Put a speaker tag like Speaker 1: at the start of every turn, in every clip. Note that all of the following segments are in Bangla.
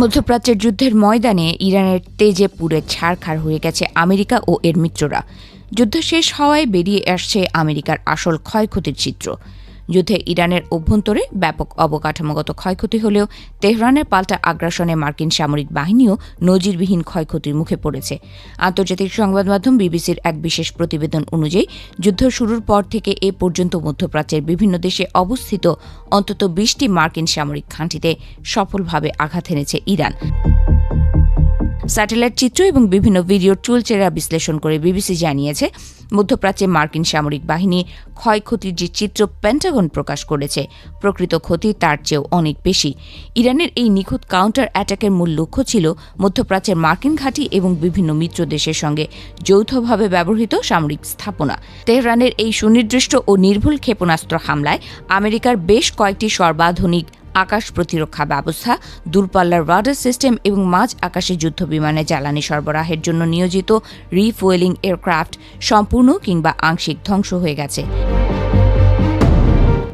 Speaker 1: মধ্যপ্রাচ্যের যুদ্ধের ময়দানে ইরানের তেজে পুড়ে ছারখার হয়ে গেছে আমেরিকা ও এর মিত্ররা। যুদ্ধ শেষ হওয়ায় বেরিয়ে আসছে আমেরিকার আসল ক্ষয়ক্ষতির চিত্র। যুদ্ধে ইরানের অভ্যন্তরে ব্যাপক অবকাঠামোগত ক্ষয়ক্ষতি হলেও তেহরানের পাল্টা আগ্রাসনে মার্কিন সামরিক বাহিনীও নজিরবিহীন ক্ষয়ক্ষতির মুখে পড়েছে। আন্তর্জাতিক সংবাদ মাধ্যম বিবিসির এক বিশেষ প্রতিবেদন অনুযায়ী যুদ্ধ শুরুর পর থেকে এ পর্যন্ত মধ্যপ্রাচ্যের বিভিন্ন দেশে অবস্থিত অন্তত ২০টি মার্কিন সামরিক ঘাঁটিতে সফলভাবে আঘাত এনেছে ইরান। স্যাটেলাইট চিত্র এবং বিভিন্ন ভিডিওর চুলচেরা বিশ্লেষণ করে বিবিসি জানিয়েছে, মধ্যপ্রাচ্যে মার্কিন সামরিক বাহিনী ক্ষয়ক্ষতির যে চিত্র পেন্টাগন প্রকাশ করেছে, প্রকৃত ক্ষতি তার চেয়েও অনেক বেশি। ইরানের এই নিখুঁত কাউন্টার অ্যাটাকের মূল লক্ষ্য ছিল মধ্যপ্রাচ্যের মার্কিন ঘাঁটি এবং বিভিন্ন মিত্র দেশের সঙ্গে যৌথভাবে ব্যবহৃত সামরিক স্থাপনা। তেহরানের এই সুনির্দিষ্ট ও নির্ভুল ক্ষেপণাস্ত্র হামলায় আমেরিকার বেশ কয়েকটি সর্বাধুনিক আকাশ প্রতিরক্ষা ব্যবস্থা, দূরপাল্লার রাডার সিস্টেম এবং মাঝ আকাশে যুদ্ধ বিমানে জ্বালানি সরবরাহের জন্য নিয়োজিত রিফুয়েলিং এয়ারক্রাফট সম্পূর্ণ কিংবা আংশিক ধ্বংস হয়ে গেছে।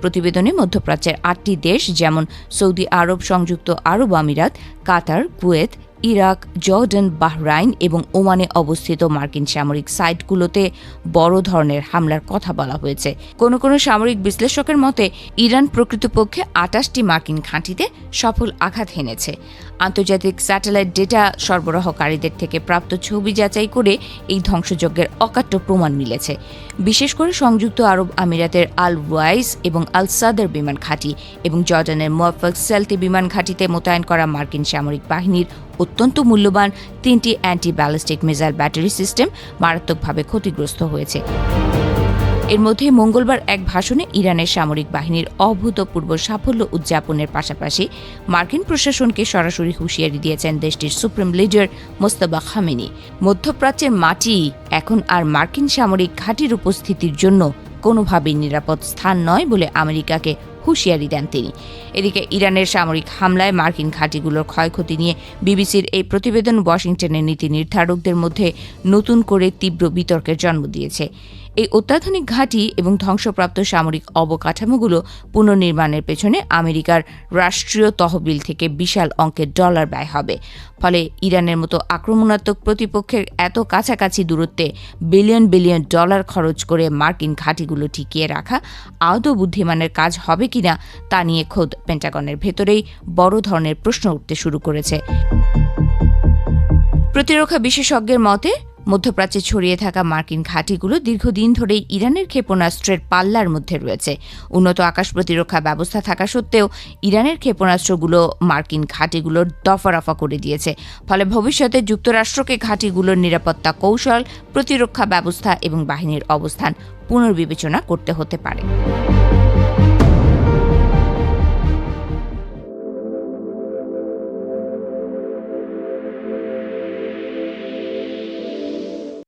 Speaker 1: প্রতিবেদনে মধ্যপ্রাচ্যের ৮টি দেশ যেমন সৌদি আরব, সংযুক্ত আরব আমিরাত, কাতার, কুয়েত, ইরাক, জর্ডান, বাহরাইন এবং ওমানে অবস্থিত মার্কিন সামরিক সাইটগুলোতে বড় ধরনের হামলার কথা বলা হয়েছে। কোনো কোনো সামরিক বিশ্লেষকের মতে ইরান প্রকৃতপক্ষে ২৮টি মার্কিন ঘাঁটিতে সফল আঘাত হেনেছে। আন্তর্জাতিক স্যাটেলাইট ডেটা সরবরাহকারীদের থেকে প্রাপ্ত ছবি যাচাই করে এই ধ্বংসযজ্ঞের অকাট্য প্রমাণ মিলেছে। বিশেষ করে সংযুক্ত আরব আমিরাতের আল ওয়াইস এবং আল সাদের বিমান ঘাঁটি এবং জর্ডানের মুওয়াফাক সেলতি বিমান ঘাঁটিতে মোতায়েন করা মার্কিন সামরিক বাহিনীর অত্যন্ত মূল্যবান ৩টি anti ballistic missile battery system মারাত্মকভাবে ক্ষতিগ্রস্ত হয়েছে। এর মধ্যে মঙ্গলবার এক ভাষণে ইরানের সামরিক বাহিনীর অভূতপূর্ব সাফল্য উদযাপনের পাশাপাশি মার্কিন প্রশাসনকে সরাসরি হুঁশিয়ারি দিয়েছেন দেশটির সুপ্রিম লিডার মোস্তাফা খামেনি। মধ্যপ্রাচ্যের মাটি এখন আর মার্কিন সামরিক ঘাঁটির উপস্থিতির জন্য কোনোভাবেই নিরাপদ স্থান নয় বলে আমেরিকাকে হুঁশিয়ারি দেন তিনি। এদিকে ইরানের সামরিক হামলায় মার্কিন ঘাঁটিগুলোর ক্ষয়ক্ষতি নিয়ে বিবিসির এই প্রতিবেদন ওয়াশিংটনের নীতি নির্ধারকদের মধ্যে নতুন করে তীব্র বিতর্কের জন্ম দিয়েছে। এই অত্যাধুনিক ঘাঁটি এবং ধ্বংসপ্রাপ্ত সামরিক অবকাঠামোগুলো পুনর্নির্মাণের পেছনে আমেরিকার রাষ্ট্রীয় তহবিল থেকে বিশাল অঙ্কের ডলার ব্যয় হবে। ফলে ইরানের মতো আক্রমণাত্মক প্রতিপক্ষের এত কাছাকাছি দূরত্বে বিলিয়ন বিলিয়ন ডলার খরচ করে মার্কিন ঘাঁটিগুলো টিকিয়ে রাখা আদৌ বুদ্ধিমানের কাজ হবে কিনা তা নিয়ে খোদ পেন্টাগনের ভেতরেই বড় ধরনের প্রশ্ন উঠতে শুরু করেছে। প্রতিরক্ষা বিশেষজ্ঞের মতে মধ্যপ্রাচ্যে ছড়িয়ে থাকা মার্কিন ঘাঁটিগুলো দীর্ঘদিন ধরেই ইরানের ক্ষেপণাস্ত্রের পাল্লার মধ্যে রয়েছে। উন্নত আকাশ প্রতিরক্ষা ব্যবস্থা থাকা সত্ত্বেও ইরানের ক্ষেপণাস্ত্রগুলো মার্কিন ঘাঁটিগুলোর দফারফা করে দিয়েছে। ফলে ভবিষ্যতে যুক্তরাষ্ট্রকে ঘাঁটিগুলোর নিরাপত্তা কৌশল, প্রতিরক্ষা ব্যবস্থা এবং বাহিনীর অবস্থান পুনর্বিবেচনা করতে হতে পারে।